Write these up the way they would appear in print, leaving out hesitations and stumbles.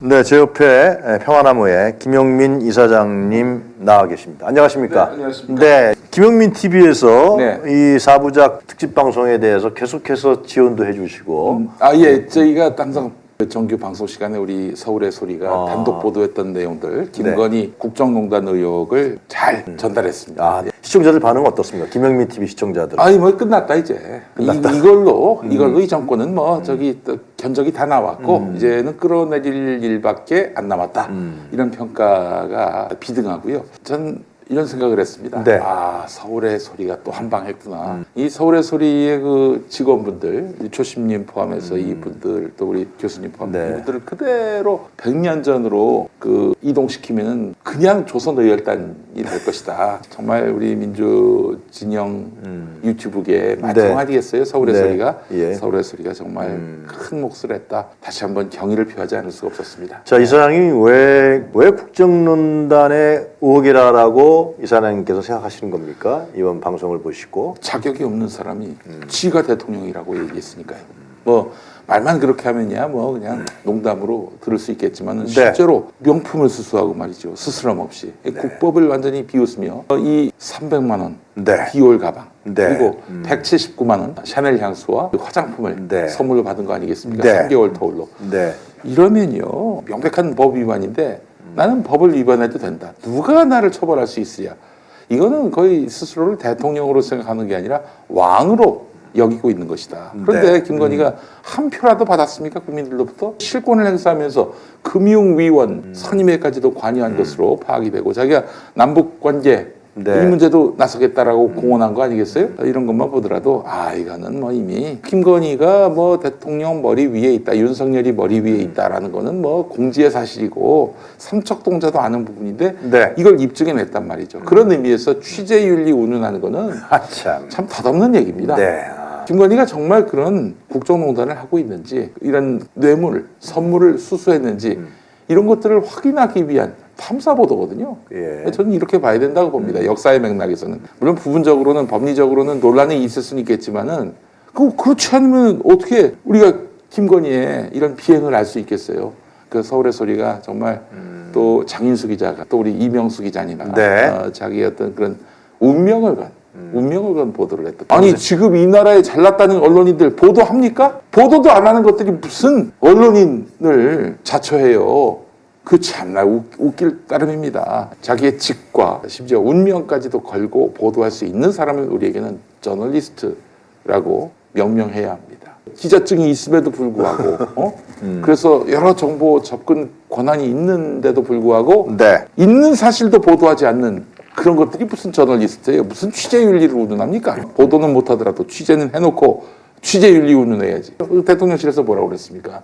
네, 제 옆에 평화나무의 김영민 이사장님 나와 계십니다. 안녕하십니까? 네, 안녕하십니까? 네, 김영민 TV에서 네. 이 4부작 특집 방송에 대해서 계속해서 지원도 해주시고 예, 저희가 항상 정규 방송 시간에 우리 서울의 소리가 단독 보도했던 내용들 김건희 국정농단 의혹을 잘 전달했습니다. 아, 네. 시청자들 반응은 어떻습니까? 김영민 TV 시청자들. 아니 뭐 끝났다 이제. 이걸로 이 정권은 뭐 저기 또 견적이 다 나왔고 이제는 끌어내릴 일밖에 안 남았다. 이런 평가가 비등하고요. 전 이런 생각을 했습니다. 네. 아, 서울의 소리가 또 한 방 했구나. 이 서울의 소리의 그 직원분들, 조심님 포함해서 이분들, 또 우리 교수님 포함해서 네. 이분들을 그대로 100년 전으로 그 이동시키면은 그냥 조선의열단이 될 것이다. 정말 우리 민주진영 유튜브계 마통하겠어요. 서울의 네. 소리가. 예. 서울의 소리가 정말 큰 몫을 했다. 다시 한번 경의를 표하지 않을 수가 없었습니다. 자, 이사장님이 왜 국정농단의 의혹이라고 이사장님께서 생각하시는 겁니까? 이번 방송을 보시고. 자격이 없는 사람이 지가 대통령이라고 얘기했으니까요. 뭐 말만 그렇게 하면야 뭐 그냥 농담으로 들을 수 있겠지만 실제로 명품을 수수하고 말이죠. 스스럼 없이 국법을 완전히 비웃으며 이 300만 원 디올 가방 그리고 179만 원 샤넬 향수와 화장품을 선물로 받은 거 아니겠습니까? 3개월 터울로. 이러면요 명백한 법 위반인데 나는 법을 위반해도 된다. 누가 나를 처벌할 수 있으랴. 이거는 거의 스스로를 대통령으로 생각하는 게 아니라 왕으로 여기고 있는 것이다. 그런데 김건희가 한 표라도 받았습니까? 국민들로부터 실권을 행사하면서 금융위원 선임에까지도 관여한 것으로 파악이 되고 자기가 남북관계 이 문제도 나서겠다라고 공언한 거 아니겠어요? 이런 것만 보더라도 이거는 뭐 이미 김건희가 뭐 대통령 머리 위에 있다, 윤석열이 머리 위에 있다라는 거는 뭐 공지의 사실이고 삼척동자도 아는 부분인데 이걸 입증해냈단 말이죠. 그런 의미에서 취재윤리 운운하는 거는 참 덧없는 얘기입니다. 김건희가 정말 그런 국정농단을 하고 있는지 이런 뇌물, 선물을 수수했는지 이런 것들을 확인하기 위한 탐사보도거든요. 저는 이렇게 봐야 된다고 봅니다. 역사의 맥락에서는. 물론 부분적으로는 법리적으로는 논란이 있을 수는 있겠지만은 그렇지 않으면 어떻게 우리가 김건희의 이런 비행을 알 수 있겠어요. 그 서울의 소리가 정말 또 장인수 기자가 또 우리 이명수 기자니나 자기의 어떤 그런 운명을 건 보도를 했다. 아니 지금 이 나라에 잘났다는 언론인들 보도합니까? 보도도 안 하는 것들이 무슨 언론인을 자처해요. 그 참나 웃길 따름입니다. 자기의 직과 심지어 운명까지도 걸고 보도할 수 있는 사람을 우리에게는 저널리스트라고 명명해야 합니다. 기자증이 있음에도 불구하고 그래서 여러 정보 접근 권한이 있는데도 불구하고 있는 사실도 보도하지 않는 그런 것들이 무슨 저널리스트예요. 무슨 취재윤리를 운운합니까? 보도는 못하더라도 취재는 해놓고 취재윤리 운운해야지. 대통령실에서 뭐라고 그랬습니까?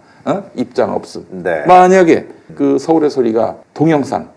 입장 없음. 만약에 그 서울의 소리가 동영상,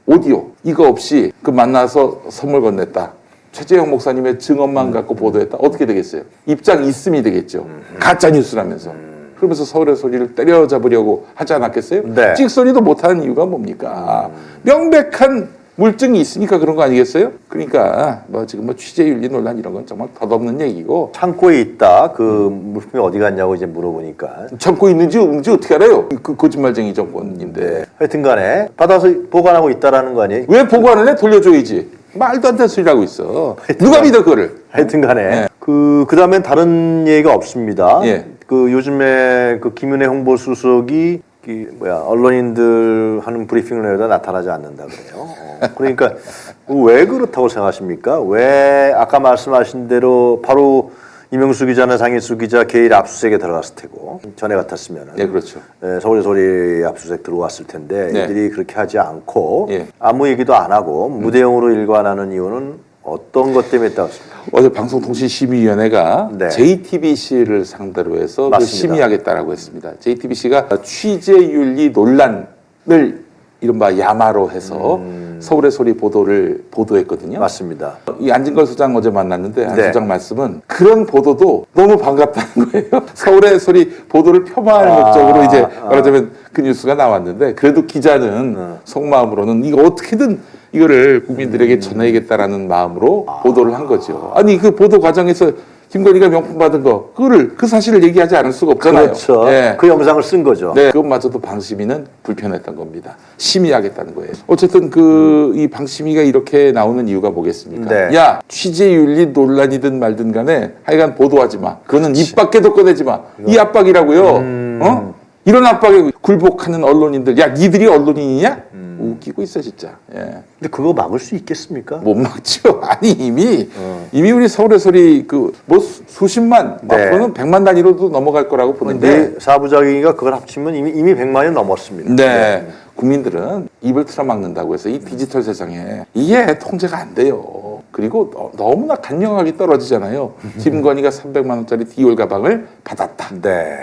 오디오 이거 없이 그 만나서 선물 건넸다. 최재형 목사님의 증언만 갖고 보도했다. 어떻게 되겠어요? 입장 있음이 되겠죠. 가짜 뉴스라면서. 그러면서 서울의 소리를 때려잡으려고 하지 않았겠어요? 찍소리도 못하는 이유가 뭡니까? 명백한 물증이 있으니까 그런 거 아니겠어요? 그러니까 뭐 지금 뭐 취재윤리 논란 이런 건 정말 덧없는 얘기고. 창고에 있다. 그 물품이 어디 갔냐고 이제 물어보니까 창고에 있는지 없는지 어떻게 알아요? 그 거짓말쟁이 정권인데. 하여튼간에 받아서 보관하고 있다라는 거 아니에요? 왜 보관을 해? 돌려줘야지. 말도 안 되는 소리를 하고 있어. 누가 믿어 그거를? 하여튼간에 그다음엔 다른 얘기가 없습니다. 그 요즘에 그 김은혜 홍보수석이 언론인들 하는 브리핑을 해도 나타나지 않는다 그래요. 그러니까 왜 그렇다고 생각하십니까? 왜 아까 말씀하신 대로 바로 이명수 기자나 장인수 기자 개인 압수수색에 들어갔을 테고 전에 같았으면 그렇죠. 서울의 소리 압수수색 들어왔을 텐데 이들이 그렇게 하지 않고 아무 얘기도 안 하고 무대응으로 일관하는 이유는 어떤 것 때문에 있다고습니까? 어제 방송통신심의위원회가 JTBC를 상대로 해서 그 심의하겠다라고 했습니다. JTBC가 취재윤리 논란을 이른바 야마로 해서 서울의 소리 보도를 보도했거든요. 맞습니다. 이 안진걸 소장 어제 만났는데 안 소장 말씀은 그런 보도도 너무 반갑다는 거예요. 서울의 소리 보도를 폄하할 목적으로 이제 말하자면 그 뉴스가 나왔는데 그래도 기자는 속마음으로는 이거 어떻게든 이거를 국민들에게 전해야겠다라는 마음으로 보도를 한 거죠. 아니 그 보도 과정에서 김건희가 명품 받은 거, 그 사실을 얘기하지 않을 수가 없잖아요. 그렇죠. 예. 그 영상을 쓴 거죠. 네, 그것마저도 방심위는 불편했던 겁니다. 심의하겠다는 거예요. 어쨌든 이 방심위가 이렇게 나오는 이유가 뭐겠습니까? 네. 야, 취재윤리 논란이든 말든 간에 하여간 보도하지 마. 그거는 입 밖에도 꺼내지 마. 이 압박이라고요. 어? 이런 압박에 굴복하는 언론인들, 야, 니들이 언론인이냐? 웃기고 있어 진짜. 예. 근데 그거 막을 수 있겠습니까? 못 막죠. 아니 이미 우리 서울의 소리 수십만, 네. 앞으로는 100만 단위로도 넘어갈 거라고 보는데. 근데 사부작용이가 그걸 합치면 이미 100만이 넘었습니다. 네. 국민들은 입을 틀어막는다고 해서 이 디지털 세상에 이게 통제가 안 돼요. 그리고 너무나 간명하게 떨어지잖아요. 김건희가 300만 원짜리 디올 가방을 받았다. 네.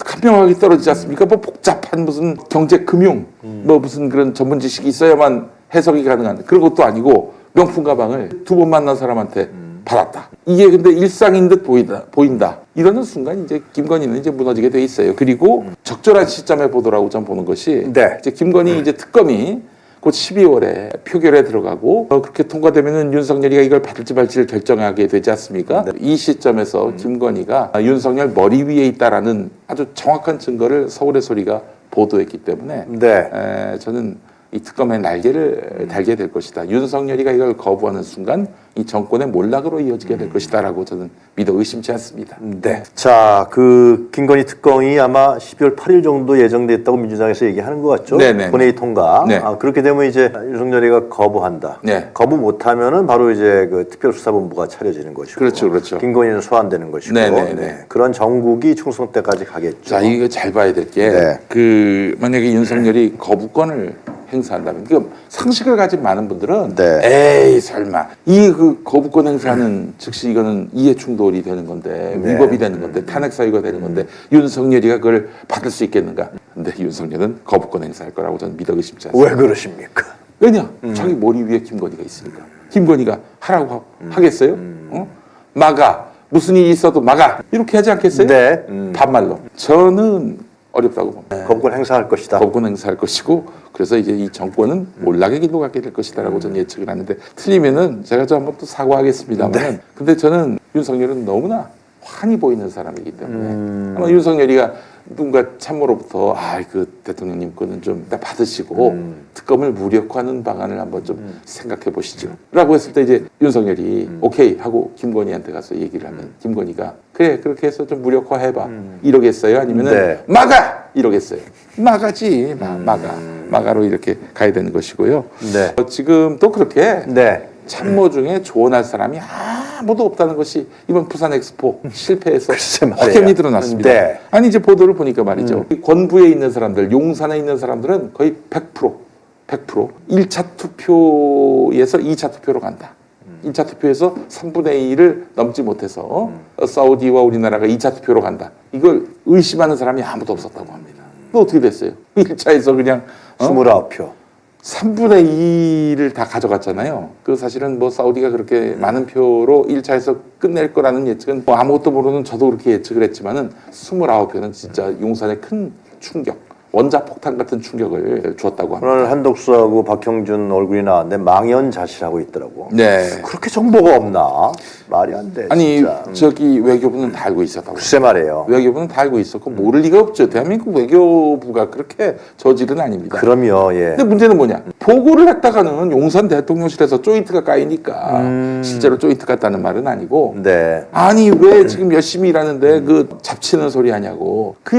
간명하게 떨어지지 않습니까? 뭐 복잡한 무슨 경제 금융 뭐 무슨 그런 전문 지식이 있어야만 해석이 가능한 그런 것도 아니고 명품 가방을 두 번 만난 사람한테 받았다. 이게 근데 일상인 듯 보인다. 이러는 순간 이제 김건희는 이제 무너지게 돼 있어요. 그리고 적절한 시점에 보도라고 전 보는 것이 네. 이제 김건희 이제 특검이 곧 12월에 표결에 들어가고 그렇게 통과되면은 윤석열이가 이걸 받을지 말지를 결정하게 되지 않습니까? 이 시점에서 김건희가 윤석열 머리 위에 있다라는 아주 정확한 증거를 서울의 소리가 보도했기 때문에 네. 저는 이 특검의 날개를 달게 될 것이다. 윤석열이가 이걸 거부하는 순간 이 정권의 몰락으로 이어지게 될 것이다라고 저는 믿어 의심치 않습니다. 네. 자, 그 김건희 특검이 아마 12월 8일 정도 예정됐다고 민주당에서 얘기하는 것 같죠? 네네. 본회의 통과. 네. 그렇게 되면 이제 윤석열이가 거부한다. 네. 거부 못하면은 바로 이제 그 특별수사본부가 차려지는 것이고. 그렇죠. 김건희는 소환되는 것이고. 네네네. 네. 그런 정국이 총선 때까지 가겠죠. 자, 이거 잘 봐야 될 게 네. 만약에 윤석열이 거부권을 행사한다면 상식을 가진 많은 분들은 네. 에이 설마 그 거부권 행사는 즉시 이거는 이해 충돌이 되는 건데 네. 위법이 되는 건데 탄핵 사유가 되는 건데 윤석열이가 그걸 받을 수 있겠는가? 근데 윤석열은 거부권 행사할 거라고 저는 믿어 의심치 않습니다. 왜 그러십니까? 왜냐? 자기 머리 위에 김건희가 있으니까. 김건희가 하라고 하겠어요? 막아. 무슨 일이 있어도 막아. 이렇게 하지 않겠어요? 네. 반말로. 저는 어렵다고 봅니다. 거부권 행사할 것이다. 거부권 행사할 것이고 그래서 이제 이 정권은 몰락의 길로 가게 될 것이다라고 저는 예측을 하는데 틀리면은 제가 좀 한번 또 사과하겠습니다만 네. 근데 저는 윤석열은 너무나 환히 보이는 사람이기 때문에 아마 윤석열이가 누군가 참모로부터 그 대통령님 거는 좀 받으시고 특검을 무력화하는 방안을 한번 좀 생각해 보시죠 라고 했을 때 이제 윤석열이 오케이 하고 김건희한테 가서 얘기를 하면 김건희가 그래 그렇게 해서 좀 무력화 해봐 이러겠어요? 아니면은 네. 막아! 이러겠어요? 막아지 막아로 이렇게 가야 되는 것이고요. 네. 지금 또 그렇게 네. 참모 중에 조언할 사람이 아무도 없다는 것이 이번 부산 엑스포 실패해서 글쎄 말이에요. 확연히 드러났습니다. 네. 아니 이제 보도를 보니까 말이죠. 권부에 있는 사람들, 용산에 있는 사람들은 거의 100% 1차 투표에서 2차 투표로 간다. 1차 투표에서 3분의 2를 넘지 못해서 사우디와 우리나라가 2차 투표로 간다. 이걸 의심하는 사람이 아무도 없었다고 합니다. 또 어떻게 됐어요? 1차에서 그냥 29표. 3분의 2를 다 가져갔잖아요. 그 사실은 뭐 사우디가 그렇게 많은 표로 1차에서 끝낼 거라는 예측은 뭐 아무것도 모르는 저도 그렇게 예측을 했지만은 29표는 진짜 용산에 큰 충격, 원자폭탄 같은 충격을 주었다고 합니다. 오늘 한독수하고 박형준 얼굴이 나왔는데 망연자실하고 있더라고. 네. 그렇게 정보가 없나? 말이 안 돼. 아니 진짜. 저기 외교부는 다 알고 있었다고. 글쎄 말이에요. 외교부는 다 알고 있었고 모를 리가 없죠. 대한민국 외교부가 그렇게 저질은 아닙니다. 그럼요, 예. 근데 문제는 뭐냐? 보고를 했다가는 용산 대통령실에서 조인트가 까이니까 실제로 조인트 같다는 말은 아니고 네. 아니 왜 지금 열심히 일하는데 그 잡치는 소리 하냐고 그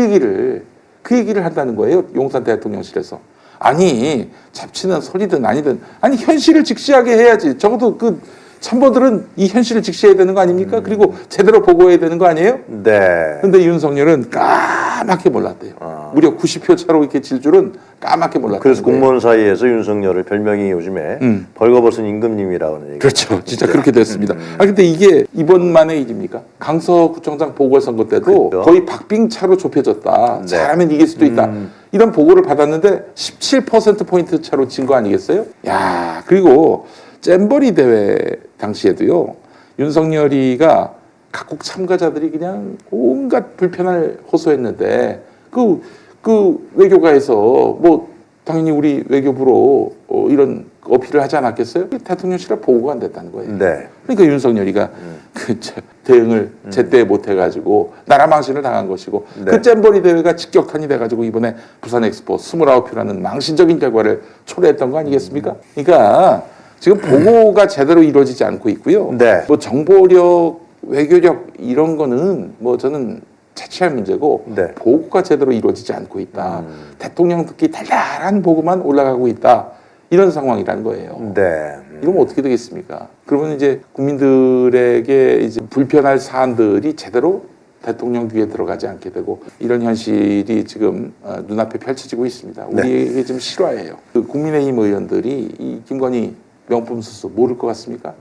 얘기를 한다는 거예요. 용산 대통령실에서. 아니 잡치는 소리든 아니든 아니 현실을 직시하게 해야지. 적어도 그 참모들은 이 현실을 직시해야 되는 거 아닙니까? 그리고 제대로 보고해야 되는 거 아니에요? 네. 근데 윤석열은 까맣게 몰랐대요. 무려 90표 차로 이렇게 질 줄은 까맣게 몰랐대요. 그래서 공무원 사이에서 윤석열을 별명이 요즘에 벌거벗은 임금님이라고 하는 얘기. 그렇죠. 진짜 그렇게 됐습니다. 근데 이게 이번만의 일입니까? 강서구청장 보궐선거 때도 그렇죠. 거의 박빙차로 좁혀졌다. 네. 잘하면 이길 수도 있다. 이런 보고를 받았는데 17%포인트 차로 진 거 아니겠어요? 야, 그리고 잼버리 대회 당시에도요. 윤석열이가 각국 참가자들이 그냥 온갖 불편을 호소했는데 그 외교가에서 뭐 당연히 우리 외교부로 이런 어필을 하지 않았겠어요? 대통령실에 보고가 안 됐다는 거예요. 네. 그러니까 윤석열이가 그 대응을 제때 못 해가지고 나라 망신을 당한 것이고 네. 그 잼버리 대회가 직격탄이 돼가지고 이번에 부산 엑스포 29표라는 망신적인 결과를 초래했던 거 아니겠습니까? 그러니까 지금 보고가 제대로 이루어지지 않고 있고요. 네. 뭐 정보력, 외교력 이런 거는 뭐 저는 채취할 문제고 네. 보고가 제대로 이루어지지 않고 있다. 대통령 듣기 달달한 보고만 올라가고 있다. 이런 상황이라는 거예요. 네. 이러면 어떻게 되겠습니까? 그러면 이제 국민들에게 이제 불편할 사안들이 제대로 대통령 귀에 들어가지 않게 되고 이런 현실이 지금 눈앞에 펼쳐지고 있습니다. 네. 우리에게 좀 실화예요. 그 국민의힘 의원들이 이 김건희 명품 수수 모를 것 같습니까?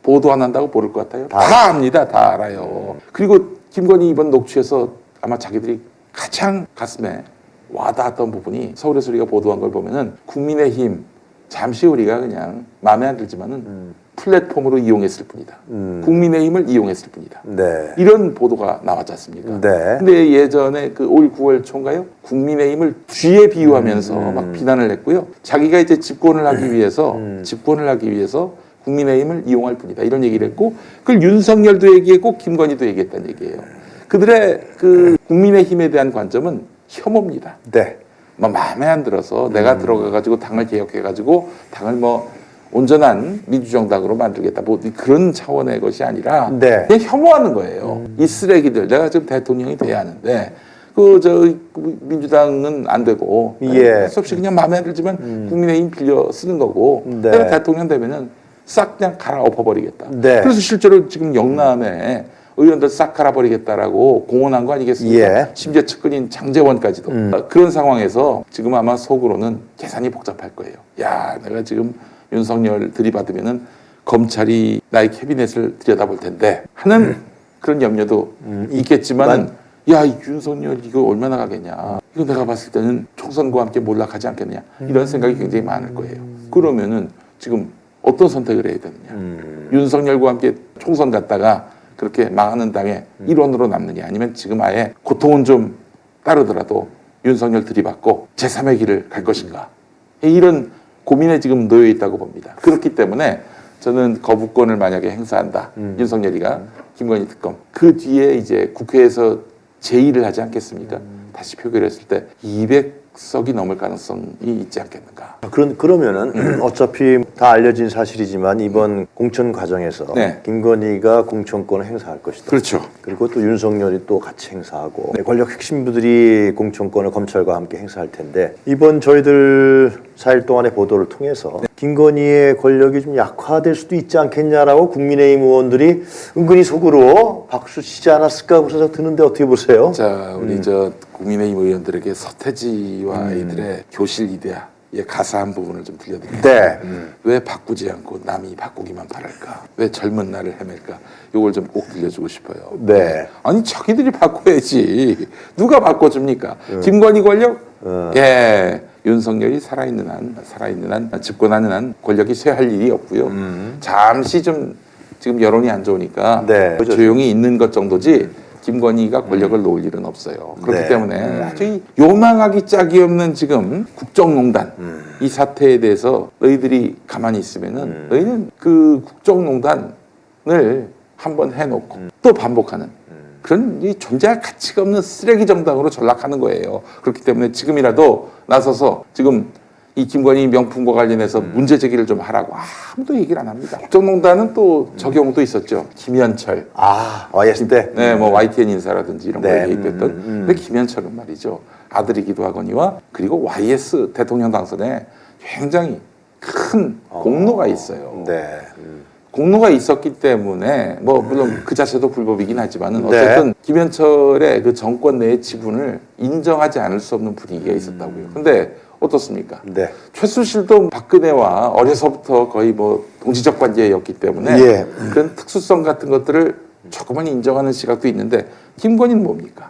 보도 안 한다고 모를 것 같아요? 다 압니다. 다 알아요. 그리고 김건희 이번 녹취에서 아마 자기들이 가장 가슴에 와닿았던 부분이 서울에서 우리가 보도한 걸 보면은 국민의힘 잠시 우리가 그냥 마음에 안 들지만은 플랫폼으로 이용했을 뿐이다. 국민의힘을 이용했을 뿐이다. 네. 이런 보도가 나왔지 않습니까? 네. 근데 예전에 그 올 9월 초인가요? 국민의힘을 쥐에 비유하면서 막 비난을 했고요. 자기가 이제 집권을 하기 위해서 국민의힘을 이용할 뿐이다. 이런 얘기를 했고 그걸 윤석열도 얘기했고 김건희도 얘기했다는 얘기예요. 그들의 그 국민의힘에 대한 관점은 혐오입니다. 네. 뭐 마음에 안 들어서 내가 들어가가지고 당을 개혁해가지고 당을 뭐 온전한 민주정당으로 만들겠다. 뭐 그런 차원의 것이 아니라 네. 그냥 혐오하는 거예요. 이 쓰레기들 내가 지금 대통령이 돼야 하는데 그 저 민주당은 안 되고 예. 할 수 없이 그냥 마음에 안 들지만 국민의힘 빌려 쓰는 거고 네. 내가 대통령 되면은 싹 그냥 갈아엎어버리겠다. 네. 그래서 실제로 지금 영남에 의원들 싹 갈아버리겠다라고 공언한 거 아니겠습니까? 예. 심지어 측근인 장제원까지도. 그런 상황에서 지금 아마 속으로는 계산이 복잡할 거예요. 야, 내가 지금 윤석열 들이받으면은 검찰이 나의 캐비넷을 들여다볼 텐데 하는 그런 염려도 있겠지만은 야, 이 윤석열 이거 얼마나 가겠냐. 이거 내가 봤을 때는 총선과 함께 몰락하지 않겠느냐. 이런 생각이 굉장히 많을 거예요. 그러면은 지금 어떤 선택을 해야 되느냐. 윤석열과 함께 총선 갔다가 그렇게 망하는 당의 일원으로 남느냐 아니면 지금 아예 고통은 좀 따르더라도 윤석열 들이받고 제3의 길을 갈 것인가 이런 고민에 지금 놓여 있다고 봅니다. 그렇기 때문에 저는 거부권을 만약에 행사한다 윤석열이가 김건희 특검 그 뒤에 이제 국회에서 제의를 하지 않겠습니까? 다시 표결했을 때 200석이 넘을 가능성이 있지 않겠는가. 그러면은 어차피 다 알려진 사실이지만 이번 공천 과정에서 네. 김건희가 공천권을 행사할 것이다. 그렇죠. 그리고 또 윤석열이 또 같이 행사하고 권력 핵심부들이 공천권을 검찰과 함께 행사할 텐데 이번 저희들 4일 동안의 보도를 통해서 김건희의 권력이 좀 약화될 수도 있지 않겠냐라고 국민의힘 의원들이 은근히 속으로 박수 치지 않았을까 하고 생각 드는데 어떻게 보세요? 자, 우리 저 국민의힘 의원들에게 서태지와 아이들의 교실 이데아의 가사 한 부분을 좀 들려드릴게요. 네. 왜 바꾸지 않고 남이 바꾸기만 바랄까? 왜 젊은 날을 헤맬까? 이걸 좀 꼭 들려주고 싶어요. 네. 아니 자기들이 바꿔야지. 누가 바꿔줍니까? 김건희 권력? 예. 윤석열이 살아있는 한 집권하는 한 권력이 쇠할 일이 없고요. 잠시 좀 지금 여론이 안 좋으니까 네. 조용히 있는 것 정도지 김건희가 권력을 놓을 일은 없어요. 그렇기 네. 때문에 아주 요망하기 짝이 없는 지금 국정농단 이 사태에 대해서 너희들이 가만히 있으면은 너희는 그 국정농단을 한번 해놓고 또 반복하는 그런 이 존재할 가치가 없는 쓰레기 정당으로 전락하는 거예요. 그렇기 때문에 지금이라도 나서서 지금 이 김건희 명품과 관련해서 문제 제기를 좀 하라고 아무도 얘기를 안 합니다. 국정농단은 또 적용도 있었죠. 김현철. YS 때? 네, 뭐 YTN 인사라든지 이런 거에 네. 개입했던. 근데 김현철은 말이죠. 아들이기도 하거니와 그리고 YS 대통령 당선에 굉장히 큰 공로가 있어요. 네. 공로가 있었기 때문에 뭐 물론 그 자체도 불법이긴 하지만은 어쨌든 김현철의 그 정권 내의 지분을 인정하지 않을 수 없는 분위기가 있었다고요. 근데 어떻습니까? 네. 최순실도 박근혜와 어려서부터 거의 뭐 동지적 관계였기 때문에 예. 그런 특수성 같은 것들을 조금은 인정하는 시각도 있는데 김건희는 뭡니까?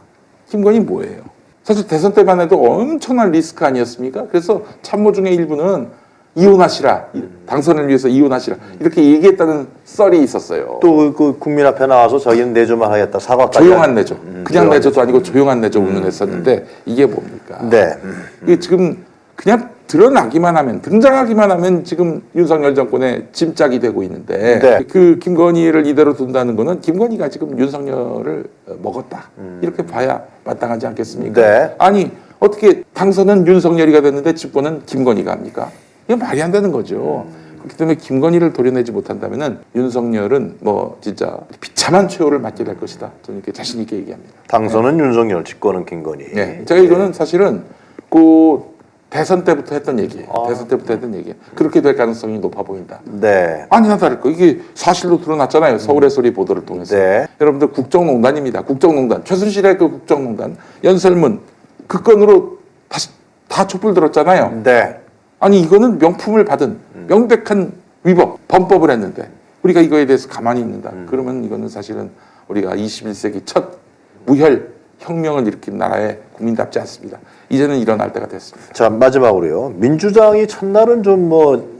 김건희 뭐예요? 사실 대선 때만 해도 엄청난 리스크 아니었습니까? 그래서 참모 중에 일부는 이혼하시라, 당선을 위해서 이혼하시라 이렇게 얘기했다는 썰이 있었어요. 또 그 국민 앞에 나와서 자기는 내조만 하겠다 사과까지 조용한 내조, 그냥 내조도 아니고 조용한 내조 운운했었는데 이게 뭡니까? 네. 이게 지금 그냥 드러나기만 하면, 등장하기만 하면 지금 윤석열 정권의 짐짝이 되고 있는데 네. 그 김건희를 이대로 둔다는 거는 김건희가 지금 윤석열을 먹었다. 이렇게 봐야 마땅하지 않겠습니까? 네. 아니 어떻게 당선은 윤석열이가 됐는데 집권은 김건희가 합니까? 이게 말이 안 되는 거죠. 그렇기 때문에 김건희를 도려내지 못한다면은 윤석열은 뭐 진짜 비참한 최후를 맞게 될 것이다. 저는 이렇게 자신 있게 얘기합니다. 당선은 윤석열, 집권은 김건희. 네. 제가 이거는 사실은 그 대선 때부터 했던 얘기예요. 대선 때부터 했던 얘기예요. 그렇게 될 가능성이 높아 보인다. 네. 아니나 다를까 이게 사실로 드러났잖아요. 서울의 소리 보도를 통해서. 네. 여러분들 국정농단입니다. 국정농단. 최순실의 그 국정농단. 연설문 그 건으로 다시 다 촛불 들었잖아요. 네. 아니 이거는 명품을 받은 명백한 위법, 범법을 했는데 우리가 이거에 대해서 가만히 있는다. 그러면 이거는 사실은 우리가 21세기 첫 무혈 혁명을 일으킨 나라의 국민답지 않습니다. 이제는 일어날 때가 됐습니다. 자, 마지막으로요. 민주당이 첫날은 좀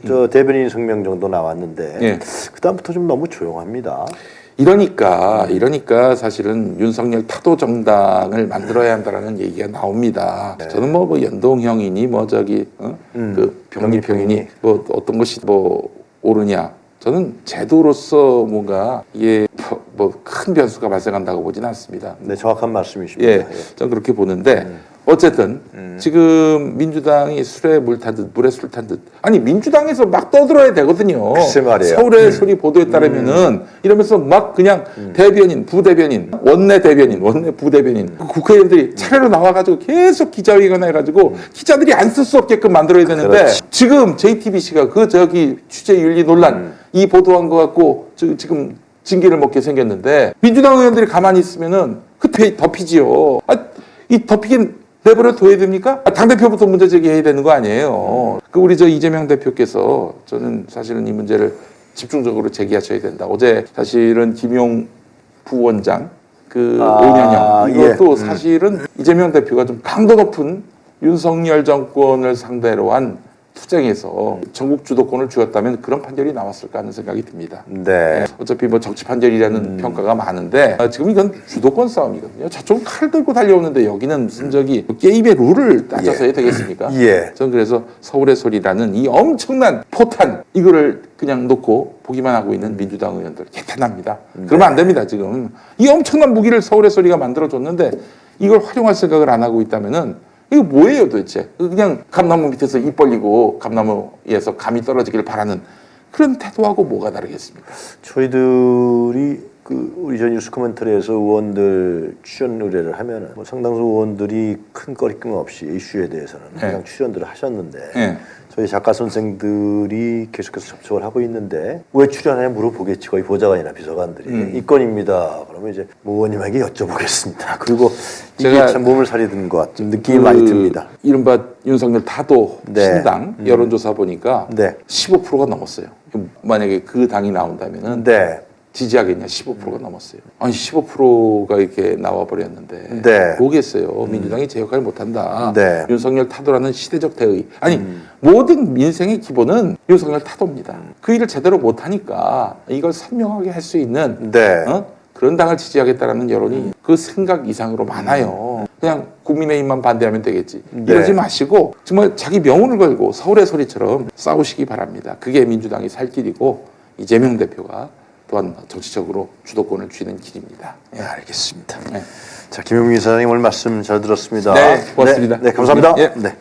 저 대변인 성명 정도 나왔는데 예. 그다음부터 좀 너무 조용합니다. 이러니까 사실은 윤석열 타도 정당을 만들어야 한다라는 얘기가 나옵니다. 네. 저는 뭐 연동형이니 뭐 저기 그 병리평이니 뭐 어떤 것이 뭐 옳으냐. 저는 제도로서 뭔가 이게 뭐 큰 변수가 발생한다고 보지는 않습니다. 네, 정확한 말씀이십니다. 예, 저는 그렇게 보는데 어쨌든 지금 민주당이 술에 물 탄 듯 물에 술 탄 듯 아니 민주당에서 막 떠들어야 되거든요. 글쎄 말이에요. 서울의 소리 보도에 따르면은 이러면서 막 그냥 대변인, 부대변인, 원내 대변인, 원내 부대변인 그 국회의원들이 차례로 나와가지고 계속 기자회견 해가지고 기자들이 안 쓸 수 없게끔 만들어야 되는데 그렇지. 지금 JTBC가 그 저기 취재윤리 논란 이 보도한 거 갖고 지금 징계를 먹게 생겼는데 민주당 의원들이 가만히 있으면은 그때 덮이지요. 이 덮이긴 내버려 둬야 됩니까? 당대표부터 문제 제기해야 되는 거 아니에요. 그 우리 저 이재명 대표께서 저는 사실은 이 문제를 집중적으로 제기하셔야 된다. 어제 사실은 김용 부원장 그 5년형 이것도 예. 사실은 이재명 대표가 좀 강도 높은 윤석열 정권을 상대로 한 투쟁에서 전국 주도권을 쥐었다면 그런 판결이 나왔을까 하는 생각이 듭니다. 네. 어차피 뭐 정치 판결이라는 평가가 많은데 지금 이건 주도권 싸움이거든요. 저쪽은 칼 들고 달려오는데 여기는 무슨 저기 게임의 룰을 따져서 해야 되겠습니까? 예. 저는 그래서 서울의 소리라는 이 엄청난 포탄 이거를 그냥 놓고 보기만 하고 있는 민주당 의원들 개탄합니다. 그러면 안 됩니다. 지금 이 엄청난 무기를 서울의 소리가 만들어줬는데 이걸 활용할 생각을 안 하고 있다면은 이거 뭐예요 도대체? 그냥 감나무 밑에서 입 벌리고 감나무에서 감이 떨어지기를 바라는 그런 태도하고 뭐가 다르겠습니까? 저희들이 그 우리 저 뉴스 코멘터리에서 의원들 출연 의뢰를 하면은 뭐 상당수 의원들이 큰 거리낌 없이 이슈에 대해서는 그냥 출연들을 하셨는데 네. 저희 작가 선생들이 계속해서 접촉을 하고 있는데 왜 출연해 물어보겠지 거의 보좌관이나 비서관들이 이 건입니다. 그러면 이제 의원님에게 여쭤보겠습니다. 그리고 이게 제가 참 몸을 사리는 것 같은 느낌이 많이 듭니다. 이른바 윤석열 타도 네. 신당 여론조사 보니까 네. 15%가 넘었어요. 만약에 그 당이 나온다면은 네. 지지하겠냐 15%가 넘었어요. 아니 15%가 이렇게 나와버렸는데 네. 뭐겠어요. 민주당이 제 역할을 못한다. 네. 윤석열 타도라는 시대적 대의. 아니 모든 민생의 기본은 윤석열 타도입니다. 그 일을 제대로 못하니까 이걸 선명하게 할 수 있는 네. 그런 당을 지지하겠다라는 여론이 그 생각 이상으로 많아요. 그냥 국민의힘만 반대하면 되겠지. 네. 이러지 마시고 정말 자기 명운을 걸고 서울의 소리처럼 싸우시기 바랍니다. 그게 민주당이 살 길이고 이재명 대표가 또한 정치적으로 주도권을 쥐는 길입니다. 네, 알겠습니다. 네. 자, 김용민 사장님 오늘 말씀 잘 들었습니다. 네, 고맙습니다. 네, 감사합니다. 예. 네.